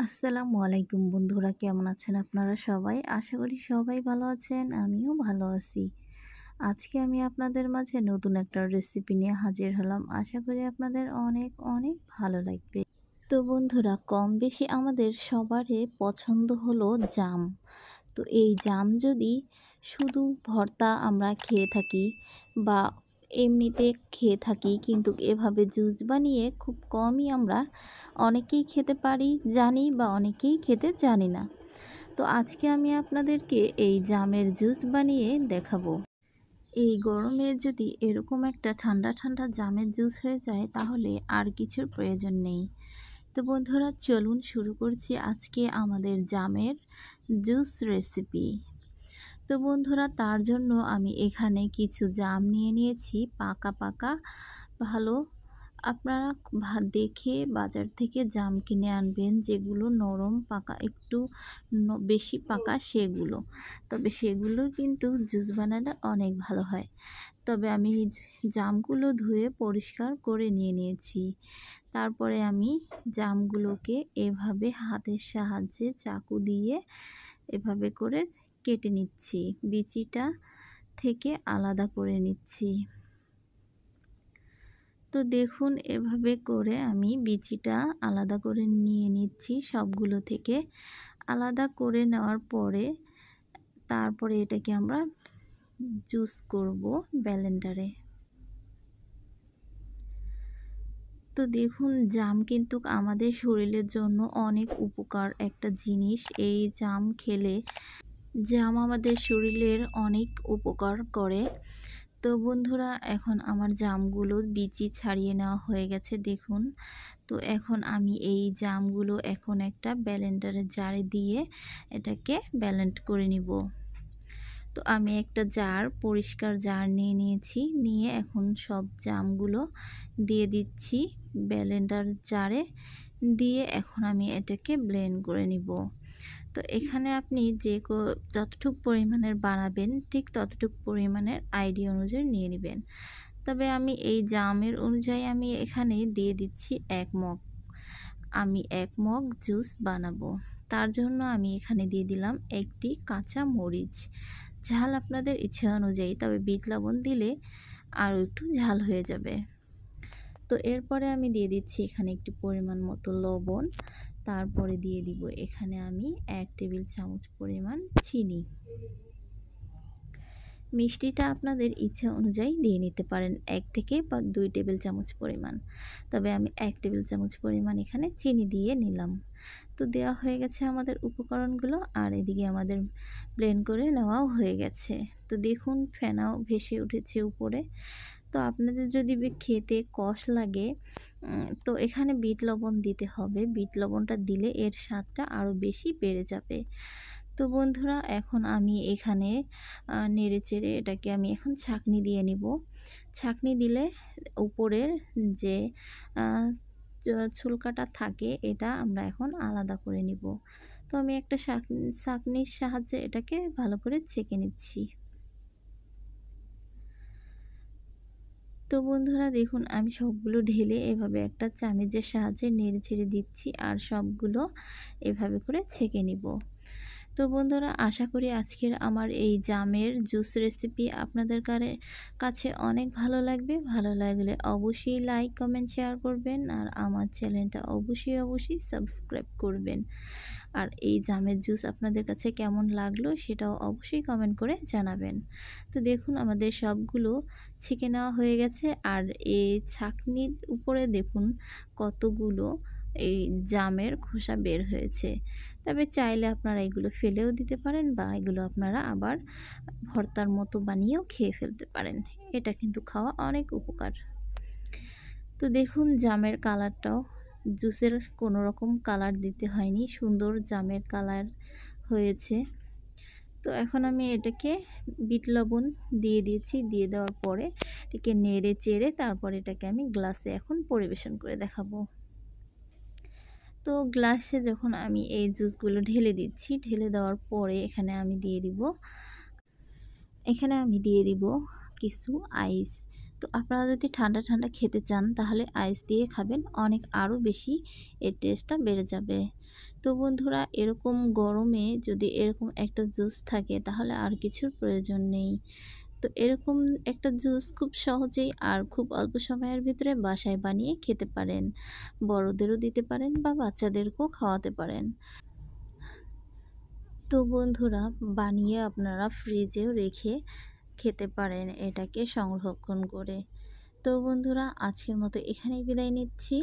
আসসালামু আলাইকুম বন্ধুরা, কেমন আছেন আপনারা সবাই? আশা করি সবাই ভালো আছেন, আমিও ভালো আছি। আজকে আমি আপনাদের মাঝে নতুন একটা রেসিপি নিয়ে হাজির হলাম। আশা করি আপনাদের অনেক অনেক ভালো লাগবে। তো বন্ধুরা, কম বেশি আমাদের সবারই পছন্দ হলো জাম। তো এই জাম যদি শুধু ভর্তা আমরা খেয়ে থাকি বা এমনিতে খেয়ে থাকি, কিন্তু এভাবে জুস বানিয়ে খুব কমই আমরা অনেকেই খেতে পারি জানি বা অনেকেই খেতে জানি না। তো আজকে আমি আপনাদেরকে এই জামের জুস বানিয়ে দেখাবো। এই গরমে যদি এরকম একটা ঠান্ডা ঠান্ডা জামের জুস হয়ে যায়, তাহলে আর কিছুর প্রয়োজন নেই। তো বন্ধুরা, চলুন শুরু করছি আজকে আমাদের জামের জুস রেসিপি। তো বন্ধুরা, তার জন্য আমি এখানে কিছু জাম নিয়ে নিয়েছি পাকা পাকা ভালো। আপনারা দেখে বাজার থেকে জাম কিনে আনবেন, যেগুলো নরম পাকা একটু বেশি পাকা সেগুলো। তবে সেগুলো কিন্তু জুস বানালে অনেক ভালো হয়। তবে আমি জামগুলো ধুয়ে পরিষ্কার করে নিয়ে নিয়েছি। তারপরে আমি জামগুলোকে এভাবে হাতের সাহায্যে চাকু দিয়ে এভাবে করে কেটে নিচ্ছি, বিচিটা থেকে আলাদা করে নিচ্ছি। তো দেখুন, এভাবে করে আমি বিচিটা আলাদা করে নিয়ে নিচ্ছি সবগুলো থেকে। আলাদা করে নেওয়ার পরে তারপরে এটাকে আমরা জুস করব ব্লেন্ডারে। তো দেখুন, জাম কিন্তু আমাদের শরীরের জন্য অনেক উপকার একটা জিনিস। এই জাম খেলে জাম আমাদের শরীরের অনেক উপকার করে। তো বন্ধুরা, এখন আমার জামগুলো বিচি ছাড়িয়ে নেওয়া হয়ে গেছে দেখুন। তো এখন আমি এই জামগুলো এখন একটা ব্লেন্ডারের জারে দিয়ে এটাকে ব্লেন্ড করে নিব। তো আমি একটা পরিষ্কার জার নিয়ে নিয়েছি, নিয়ে এখন সব জামগুলো দিয়ে দিচ্ছি ব্লেন্ডার জারে। দিয়ে এখন আমি এটাকে ব্লেন্ড করে নিব। তো এখানে আপনি যতটুকু পরিমাণের বানাবেন ঠিক ততটুকু পরিমাণের আইডিয়া অনুযায়ী নিয়ে নেবেন। তবে আমি এই জামের অনুযায়ী আমি এখানে দিয়ে দিচ্ছি 1 মগ। আমি 1 মগ জুস বানাবো। তার জন্য আমি এখানে দিয়ে দিলাম একটি কাঁচা মরিচ। ঝাল আপনাদের ইচ্ছা অনুযায়ী, তবে বিট লবণ দিলে আরও একটু ঝাল হয়ে যাবে। তো এরপরে আমি দিয়ে দিচ্ছি এখানে একটু পরিমাণ মতো লবণ। তারপরে দিয়ে দিব এখানে আমি 1 টেবিল চামচ পরিমাণ চিনি। মিষ্টিটা আপনাদের ইচ্ছা অনুযায়ী দিয়ে নিতে পারেন, 1 থেকে বা 2 টেবিল চামচ পরিমাণ। তবে আমি 1 টেবিল চামচ পরিমাণ এখানে চিনি দিয়ে নিলাম। তো দেওয়া হয়ে গেছে আমাদের উপকরণগুলো, আর এদিকে আমাদের ব্লেন্ড করে নেওয়াও হয়ে গেছে। তো দেখুন, ফেনাও ভেসে উঠেছে উপরে। তো আপনাদের যদি খেতে কষ লাগে, তো এখানে বিট লবণ দিতে হবে। বিট লবণটা দিলে এর স্বাদটা আরও বেশি বেড়ে যাবে। তো বন্ধুরা, এখন আমি এখানে নেড়েচেড়ে এটাকে আমি এখন ছাঁকনি দিয়ে নিব। ছাঁকনি দিলে উপরের যে ছুলকাটা থাকে এটা আমরা এখন আলাদা করে নিব। তো আমি একটা ছাঁকনির সাহায্যে এটাকে ভালো করে ছেঁকে নিচ্ছি। তো বন্ধুরা দেখুন, আমি সবগুলো ঢেলে এভাবে একটা চামচের সাহায্যে নেড়ে ছেড়ে দিচ্ছি, আর সবগুলো এভাবে করে ছেঁকে নিব। তো বন্ধুরা, আশা করি আজকের আমার এই জামের জুস রেসিপি আপনাদের কাছে অনেক ভালো লাগবে। ভালো লাগলে অবশ্যই লাইক কমেন্ট শেয়ার করবেন, আর আমার চ্যানেলটা অবশ্যই সাবস্ক্রাইব করবেন। আর এই জামের জুস আপনাদের কাছে কেমন লাগলো সেটাও অবশ্যই কমেন্ট করে জানাবেন। তো দেখুন, আমাদের সবগুলো ছেঁকে নেওয়া হয়ে গেছে, আর এই ছাঁকনির উপরে দেখুন কতগুলো এই জামের খোসা বের হয়েছে। তবে চাইলে আপনারা এগুলো ফেলেও দিতে পারেন, বা এগুলো আপনারা আবার ভর্তার মতো বানিয়েও খেয়ে ফেলতে পারেন। এটা কিন্তু খাওয়া অনেক উপকার। তো দেখুন, জামের কালারটাও জুসের কোনো রকম কালার দিতে হয়নি, সুন্দর জামের কালার হয়েছে। তো এখন আমি এটাকে বিট লবণ দিয়ে দিয়েছি। দিয়ে দেওয়ার পরে এটাকে নেড়ে চেড়ে তারপর এটাকে আমি গ্লাসে এখন পরিবেশন করে দেখাবো। তো গ্লাসে যখন আমি এই জুসগুলো ঢেলে দিচ্ছি, ঢেলে দেওয়ার পরে এখানে আমি দিয়ে দিব কিছু আইস। তো আপনারা যদি ঠান্ডা, ঠান্ডা খেতে চান তাহলে আইস দিয়ে খাবেন, অনেক আরও বেশি এর টেস্টটা বেড়ে যাবে। তো বন্ধুরা এরকম গরমে যদি এরকম একটা জুস থাকে তাহলে আর কিছুর প্রয়োজন নেই। তো এরকম একটা জুস খুব সহজেই আর খুব অল্প সময়ের ভিতরে বাসায় বানিয়ে খেতে পারেন। বড়দেরও দিতে পারেন বা বাচ্চাদেরকেও খাওয়াতে পারেন। তো বন্ধুরা বানিয়ে আপনারা ফ্রিজেও রেখে খেতে পারেন এটাকে সংরক্ষণ করে। তো বন্ধুরা আজকের মতো এখানেই বিদায় নিচ্ছি।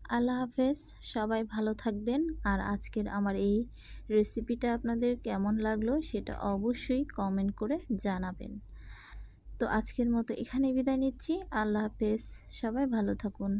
আল্লাহ হাফেজ। সবাই ভালো থাকবেন। আর আজকের আমার এই রেসিপিটা আপনাদের কেমন লাগলো সেটা অবশ্যই কমেন্ট করে জানাবেন। তো আজকের মতো এখানেই বিদায় নিচ্ছি। আল্লাহ হাফেজ। সবাই ভালো থাকুন।